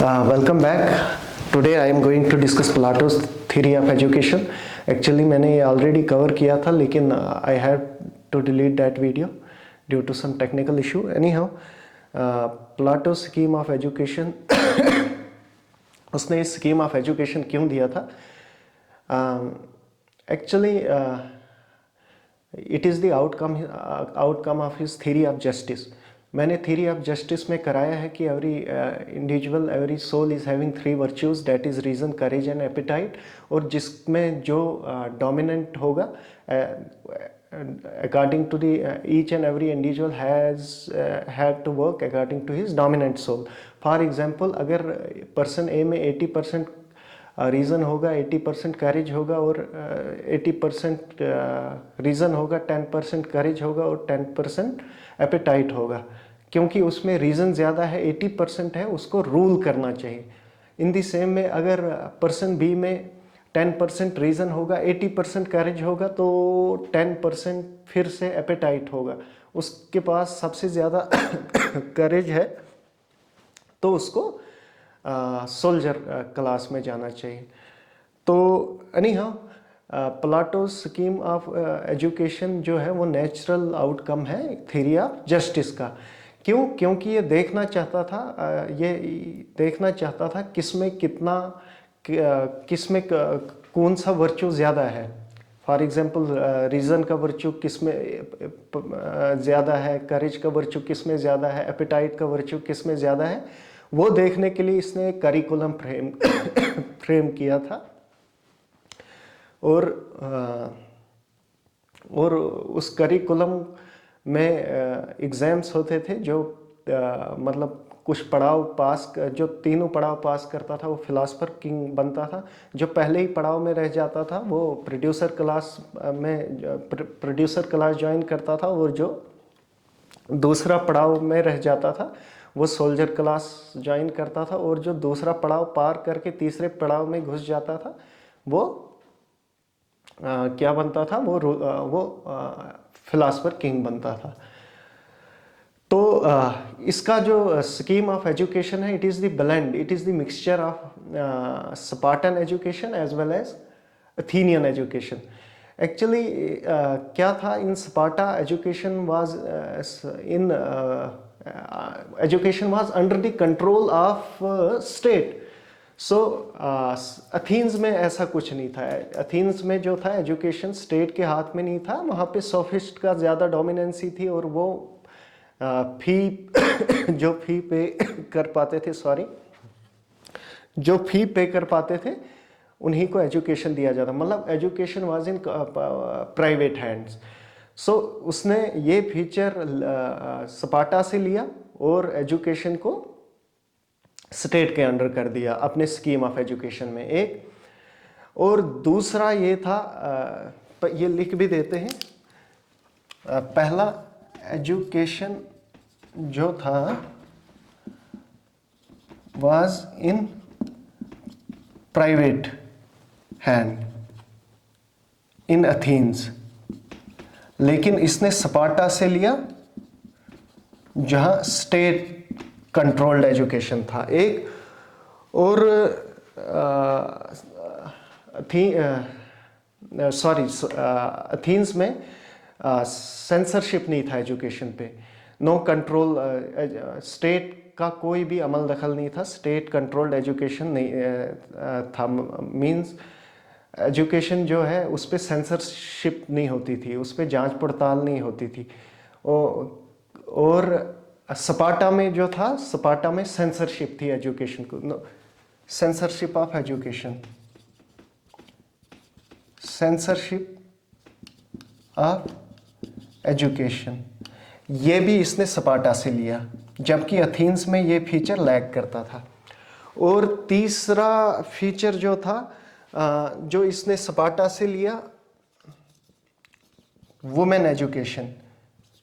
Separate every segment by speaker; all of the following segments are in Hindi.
Speaker 1: Welcome back. Today I am going to discuss Plato's theory of education. Actually मैंने ये already cover किया था लेकिन I had to delete that video due to some technical issue. Anyhow, Plato's scheme of education उसने इस scheme of education क्यों दिया था? Actually it is the outcome of his theory of justice. मैंने theory of justice में कराया है कि every soul is having three virtues, that is reason, courage and appetite, और जिसमें जो dominant होगा according to the each and every individual have to work according to his dominant soul. For example, अगर person A में 80% रीज़न होगा, 80% करेज होगा और 80% रीज़न होगा, 10% करेज होगा और 10% एपेटाइट होगा, क्योंकि उसमें रीज़न ज़्यादा है, 80% है, उसको रूल करना चाहिए. इन दी सेम में अगर पर्सन बी में 10% रीज़न होगा, 80% करेज होगा, तो 10% फिर से एपेटाइट होगा. उसके पास सबसे ज़्यादा करेज है तो उसको सोल्जर क्लास में जाना चाहिए. तो anyhow Plato scheme of education जो है वो नेचुरल आउटकम है थ्योरी ऑफ जस्टिस का. क्यों? क्योंकि ये देखना चाहता था किसमें कौन सा वर्च्यू ज़्यादा है. फॉर एग्जांपल रीज़न का वर्च्यू किसमें ज़्यादा है, करेज का वर्च्यू किसमें ज़्यादा है, एपेटाइट का वर्च्यू किसमें ज़्यादा है, वो देखने के लिए इसने एक करिकुलम फ्रेम किया था. और उस करिकुलम में एग्ज़ाम्स होते थे जो मतलब कुछ पड़ाव पास, जो तीनों पड़ाव पास करता था वो फिलासफर किंग बनता था. जो पहले ही पड़ाव में रह जाता था वो प्रोड्यूसर क्लास ज्वाइन करता था, और जो दूसरा पड़ाव में रह जाता था वो सोल्जर क्लास ज्वाइन करता था, और जो दूसरा पड़ाव पार करके तीसरे पड़ाव में घुस जाता था वो क्या बनता था, वो फिलासफर किंग बनता था. तो इसका जो स्कीम ऑफ एजुकेशन है, it is the blend, it is the mixture of Spartan education as well as Athenian education. Actually क्या था, in Sparta education was under the control of state. So Athens में ऐसा कुछ नहीं था. अथेंस में जो था एजुकेशन स्टेट के हाथ में नहीं था. वहाँ पे सोफिस्ट का ज़्यादा डोमिनेंसी थी, और वो जो फी पे कर पाते थे उन्हीं को एजुकेशन दिया जाता. मतलब education was in private hands. So उसने ये फीचर स्पार्टा से लिया और एजुकेशन को स्टेट के अंडर कर दिया अपने स्कीम ऑफ एजुकेशन में. एक और दूसरा ये था, ये लिख भी देते हैं, पहला एजुकेशन जो था was in private hand in Athens, लेकिन इसने स्पार्टा से लिया जहां स्टेट कंट्रोल्ड एजुकेशन था एक. और एथेंस में सेंसरशिप नहीं था एजुकेशन पे, नो कंट्रोल, स्टेट का कोई भी अमल दखल नहीं था, स्टेट कंट्रोल्ड एजुकेशन नहीं था. मींस एजुकेशन जो है उस पर सेंसरशिप नहीं होती थी, उस पर जांच पड़ताल नहीं होती थी. और स्पार्टा में जो था, स्पार्टा में सेंसरशिप थी एजुकेशन को, censorship of education, censorship of education, ये भी इसने स्पार्टा से लिया, जबकि एथेंस में ये फीचर लैग करता था. और तीसरा फीचर जो था जो इसने स्पार्टा से लिया, वुमेन एजुकेशन.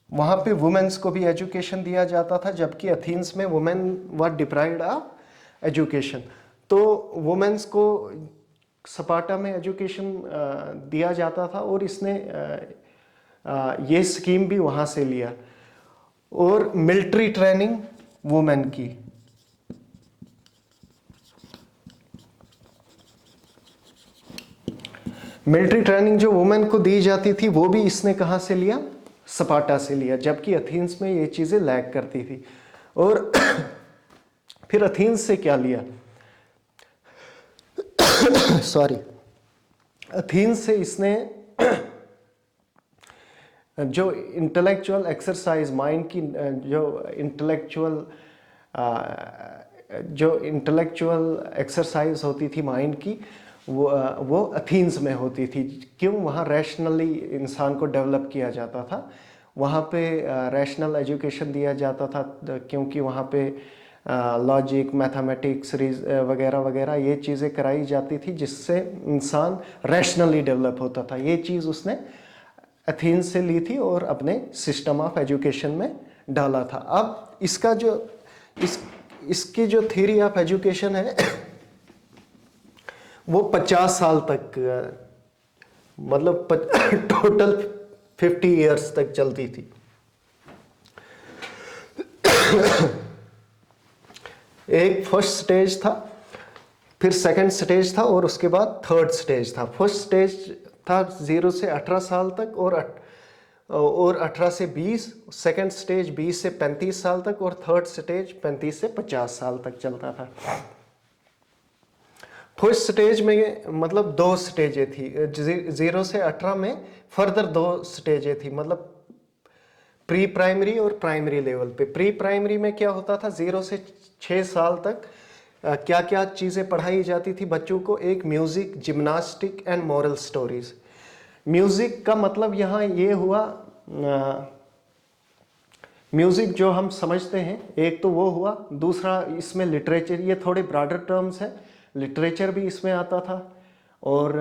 Speaker 1: वहाँ पे वुमेन्स को भी एजुकेशन दिया जाता था, जबकि एथेंस में women were deprived of education. तो वुमेन्स को स्पार्टा में एजुकेशन दिया जाता था, और इसने ये स्कीम भी वहाँ से लिया. और मिलिट्री ट्रेनिंग वुमेन की, मिलिट्री ट्रेनिंग जो वुमेन को दी जाती थी वो भी इसने कहाँ से लिया, स्पार्टा से लिया, जबकि एथेंस में ये चीज़ें लैग करती थी। और फिर एथेंस से क्या लिया, सॉरी, एथेंस से इसने जो इंटेलेक्चुअल एक्सरसाइज, माइंड की जो इंटेलेक्चुअल एक्सरसाइज होती थी माइंड की, वो एथेंस में होती थी। क्यों? वहाँ रैशनली इंसान को डेवलप किया जाता था, वहाँ पे रैशनल एजुकेशन दिया जाता था, क्योंकि वहाँ पे लॉजिक, मैथमेटिक्स वगैरह वगैरह ये चीज़ें कराई जाती थी, जिससे इंसान रैशनली डेवलप होता था। ये चीज़ उसने एथेंस से ली थी और अपने सिस्टम ऑफ एजुकेशन में डाला था। अब इसका जो इसकी जो थ्योरी ऑफ एजुकेशन है वो 50 साल तक, मतलब टोटल 50 इयर्स तक चलती थी। एक फर्स्ट स्टेज था, फिर सेकंड स्टेज था और उसके बाद थर्ड स्टेज था। फर्स्ट स्टेज था 0 से 18 साल तक और 18 से 20, सेकंड स्टेज 20 से 35 साल तक और थर्ड स्टेज 35 से 50 साल तक चलता था। फर्स्ट स्टेज में मतलब 2 स्टेजें थी, 0 से 18 में फर्दर 2 स्टेजें थी, मतलब प्री प्राइमरी और प्राइमरी लेवल पे। प्री प्राइमरी में क्या होता था, 0 से 6 साल तक क्या क्या चीज़ें पढ़ाई जाती थी बच्चों को, एक music, gymnastic and moral stories. Music का मतलब यहाँ ये हुआ, म्यूज़िक जो हम समझते हैं, एक तो वो हुआ, दूसरा इसमें लिटरेचर, ये थोड़े ब्रॉडर टर्म्स हैं, लिटरेचर भी इसमें आता था और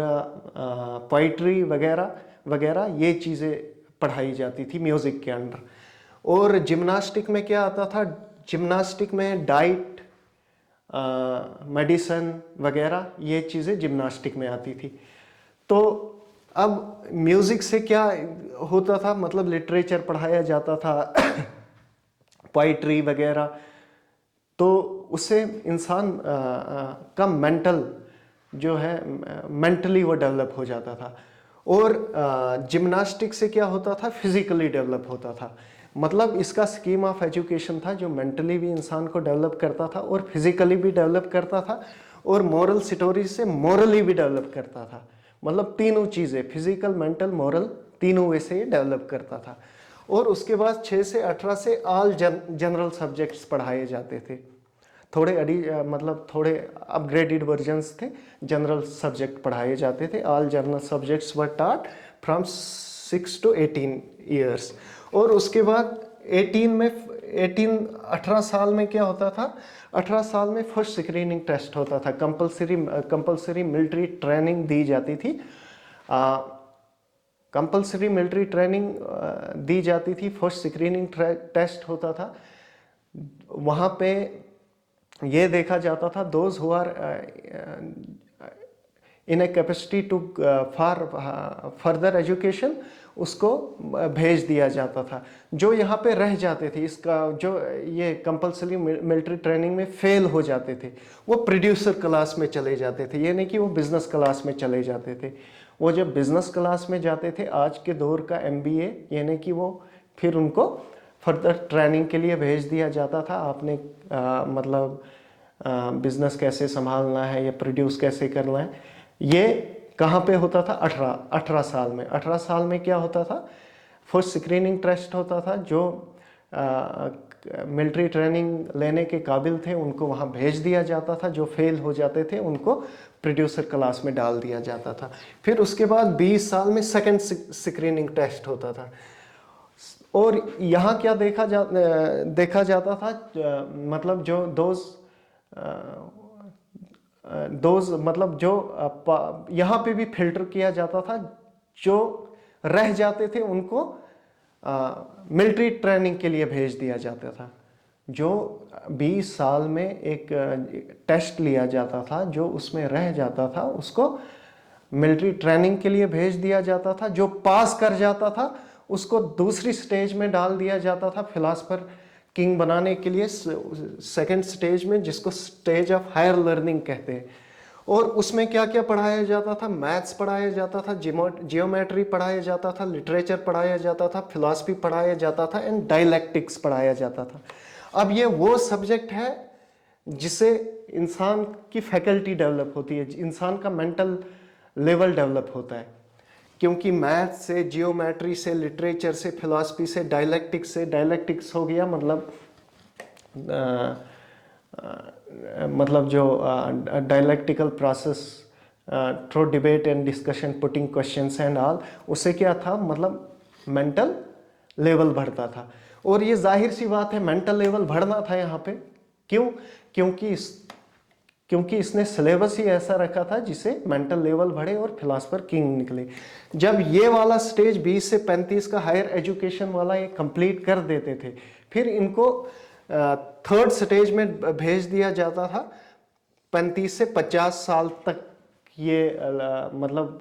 Speaker 1: पोइट्री वगैरह वगैरह ये चीज़ें पढ़ाई जाती थी म्यूज़िक के अंदर। और जिम्नास्टिक में क्या आता था, जिम्नास्टिक में डाइट, मेडिसन वगैरह ये चीज़ें जिम्नास्टिक में आती थी। तो अब म्यूज़िक से क्या होता था, मतलब लिटरेचर पढ़ाया जाता था, पोइट्री वगैरह, तो उससे इंसान का मेंटल जो है, मेंटली वो डेवलप हो जाता था। और जिम्नास्टिक से क्या होता था, फिजिकली डेवलप होता था। मतलब इसका स्कीम ऑफ एजुकेशन था जो मेंटली भी इंसान को डेवलप करता था और फिजिकली भी डेवलप करता था और मॉरल स्टोरीज से मॉरली भी डेवलप करता था। मतलब तीनों चीज़ें, फिजिकल, मेंटल, मॉरल, तीनों वे से डेवलप करता था। और उसके बाद 6 से 18 से ऑल जनरल सब्जेक्ट्स पढ़ाए जाते थे। मतलब थोड़े अपग्रेडेड वर्जन्स थे, जनरल सब्जेक्ट पढ़ाए जाते थे। All general subjects were taught from 6 to 18 years. और उसके बाद 18 साल में क्या होता था, 18 साल में फर्स्ट स्क्रीनिंग टेस्ट होता था। कंपलसरी मिलिट्री ट्रेनिंग दी जाती थी, कंपलसरी मिलिट्री ट्रेनिंग दी जाती थी, फर्स्ट स्क्रीनिंग टेस्ट होता था। वहाँ पे ये देखा जाता था, those who are in a capacity to for further education, उसको भेज दिया जाता था। जो यहाँ पे रह जाते थे, इसका जो ये कंपलसरी मिलिट्री ट्रेनिंग में फेल हो जाते थे, वो प्रोड्यूसर क्लास में चले जाते थे। ये नहीं कि वो बिजनेस क्लास में चले जाते थे। वो जब बिजनेस क्लास में जाते थे, आज के दौर का MBA, यानी कि वो फिर उनको फर्दर ट्रेनिंग के लिए भेज दिया जाता था। आपने मतलब बिजनेस कैसे संभालना है या प्रोड्यूस कैसे करना है, ये कहाँ पे होता था, 18 साल में। 18 साल में क्या होता था, फर्स्ट स्क्रीनिंग टेस्ट होता था। जो मिलिट्री ट्रेनिंग लेने के काबिल थे उनको वहाँ भेज दिया जाता था, जो फेल हो जाते थे उनको प्रोड्यूसर क्लास में डाल दिया जाता था। फिर उसके बाद 20 साल में सेकंड स्क्रीनिंग टेस्ट होता था। और यहाँ क्या देखा जाता था, मतलब जो दोज मतलब जो यहाँ पे भी फिल्टर किया जाता था। जो रह जाते थे उनको मिलिट्री ट्रेनिंग के लिए भेज दिया जाता था। जो 20 साल में एक टेस्ट लिया जाता था, जो उसमें रह जाता था उसको मिलिट्री ट्रेनिंग के लिए भेज दिया जाता था। जो पास कर जाता था उसको दूसरी स्टेज में डाल दिया जाता था, फिलासफर किंग बनाने के लिए, सेकंड स्टेज में, जिसको स्टेज ऑफ हायर लर्निंग कहते हैं। और उसमें क्या क्या पढ़ाया जाता था? मैथ्स पढ़ाया जाता था, जियोमेट्री पढ़ाया जाता था, लिटरेचर पढ़ाया जाता था, फिलॉसफी पढ़ाया जाता था एंड डायलैक्टिक्स पढ़ाया जाता था। अब ये वो सब्जेक्ट है जिससे इंसान की फैकल्टी डेवलप होती है, इंसान का मेंटल लेवल डेवलप होता है, क्योंकि मैथ से, जियोमेट्री से, लिटरेचर से, फिलॉसफी से, डायलैक्टिक्स हो गया मतलब जो dialectical process through debate and discussion, putting questions and all, उससे क्या था, मतलब मेंटल लेवल बढ़ता था। और ये जाहिर सी बात है मेंटल लेवल बढ़ना था यहाँ पे। क्यों? क्योंकि इसने सिलेबस ही ऐसा रखा था जिसे मेंटल लेवल बढ़े और फिलासफर किंग निकले। जब ये वाला स्टेज 20 से 35 का हायर एजुकेशन वाला ये कंप्लीट कर देते थे, फिर इनको थर्ड स्टेज में भेज दिया जाता था 35 से 50 साल तक। ये मतलब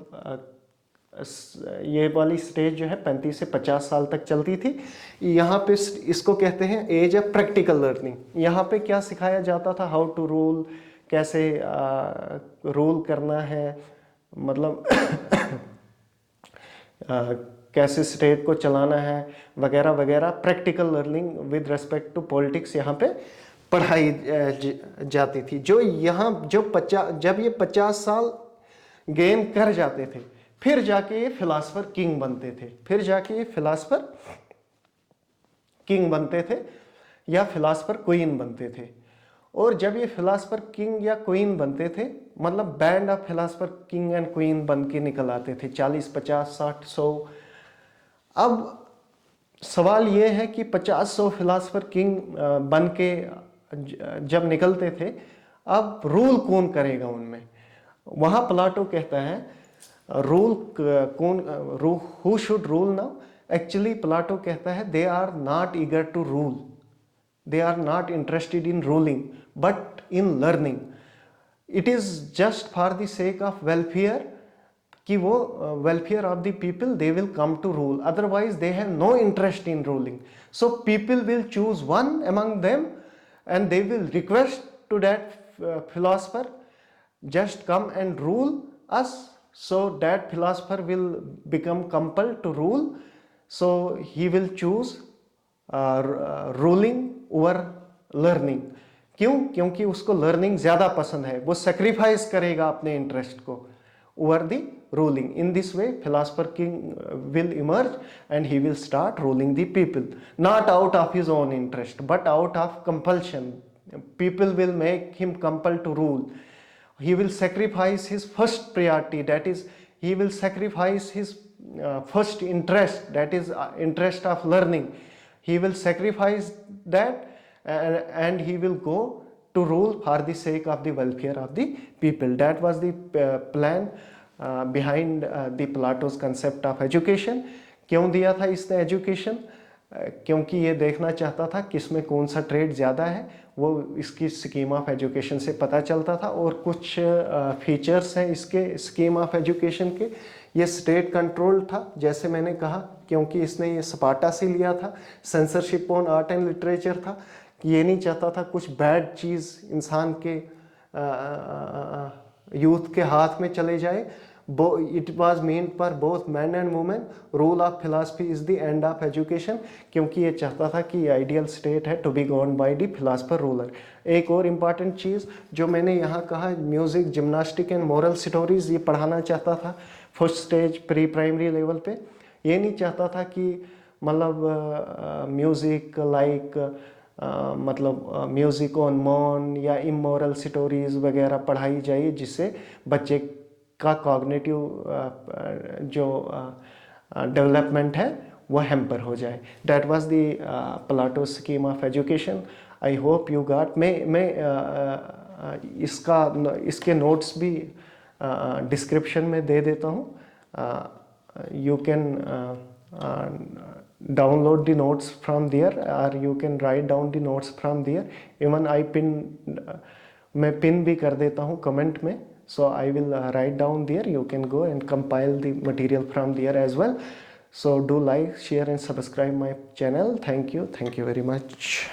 Speaker 1: ये वाली स्टेज जो है 35 से 50 साल तक चलती थी। यहाँ पे इसको कहते हैं एज ऑफ प्रैक्टिकल लर्निंग। यहाँ पे क्या सिखाया जाता था? हाउ टू रूल, कैसे रूल करना है, मतलब कैसे स्टेट को चलाना है, वगैरह वगैरह। Practical learning with respect to politics यहाँ पे पढ़ाई जाती थी। जो यहाँ जब ये 50 साल गेन कर जाते थे, फिर जाके ये फिलासफर किंग बनते थे, फिर जाके ये फिलासफर किंग बनते थे या फिलासफर क्वीन बनते थे। और जब ये फिलासफर किंग या क्वीन बनते थे, मतलब band of philosopher king and queen बन के निकल आते थे 40, 50, 60, 100। अब सवाल ये है कि 50-100 फिलासफर किंग बन के जब निकलते थे, अब रूल कौन करेगा उनमें? वहाँ प्लाटो कहता है रूल कौन, who should rule now? Actually Plato कहता है they are not eager to rule, they are not interested in ruling but in learning. It is just for the sake of welfare, कि वो welfare of the people they will come to rule, otherwise they have no interest in ruling. So people will choose one among them and they will request to that philosopher, just come and rule us. So that philosopher will become compelled to rule, so he will choose ruling over learning. क्यों? क्योंकि उसको लर्निंग ज़्यादा पसंद है, वो सेक्रीफाइस करेगा अपने इंटरेस्ट को over the ruling. In this way philosopher king will emerge and he will start ruling the people, not out of his own interest but out of compulsion. People will make him compel to rule. He will sacrifice his first priority, that is he will sacrifice his first interest, that is interest of learning. He will sacrifice that and he will go to rule for the sake of the welfare of the people. That was the plan behind the Plato's concept of education. क्यों दिया था इसने एजुकेशन? क्योंकि ये देखना चाहता था किसमें कौन सा ट्रेड ज़्यादा है, वो इसकी स्कीम ऑफ एजुकेशन से पता चलता था। और कुछ फीचर्स हैं इसके स्कीम ऑफ एजुकेशन के। ये स्टेट कंट्रोल था, जैसे मैंने कहा, क्योंकि इसने ये स्पार्टा से लिया था। Censorship on art and literature था, कि ये नहीं चाहता था कुछ बैड चीज़ इंसान के यूथ के हाथ में चले जाए। It was meant for both men and women. Rule of philosophy is the end of education, क्योंकि ये चाहता था कि आइडियल स्टेट है to be govern by the philosopher ruler. एक और इम्पॉर्टेंट चीज़ जो मैंने यहाँ कहा, music, gymnastic and moral stories ये पढ़ाना चाहता था first stage pre primary level पे। ये नहीं चाहता था कि मतलब म्यूज़िक लाइक मतलब म्यूज़िक ऑन मॉन या इमोरल स्टोरीज वगैरह पढ़ाई जाए, जिससे बच्चे का कॉग्निटिव जो डेवलपमेंट है वो हैम्पर हो जाए। That was the Plato scheme of education. I hope you got. मैं इसके नोट्स भी डिस्क्रिप्शन में दे देता हूँ। You can download the notes from there or you can write down the notes from there. Even मैं पिन भी कर देता हूँ कमेंट में, so I will write down there. You can go and compile the material from there as well. So do like, share and subscribe my channel. Thank you very much.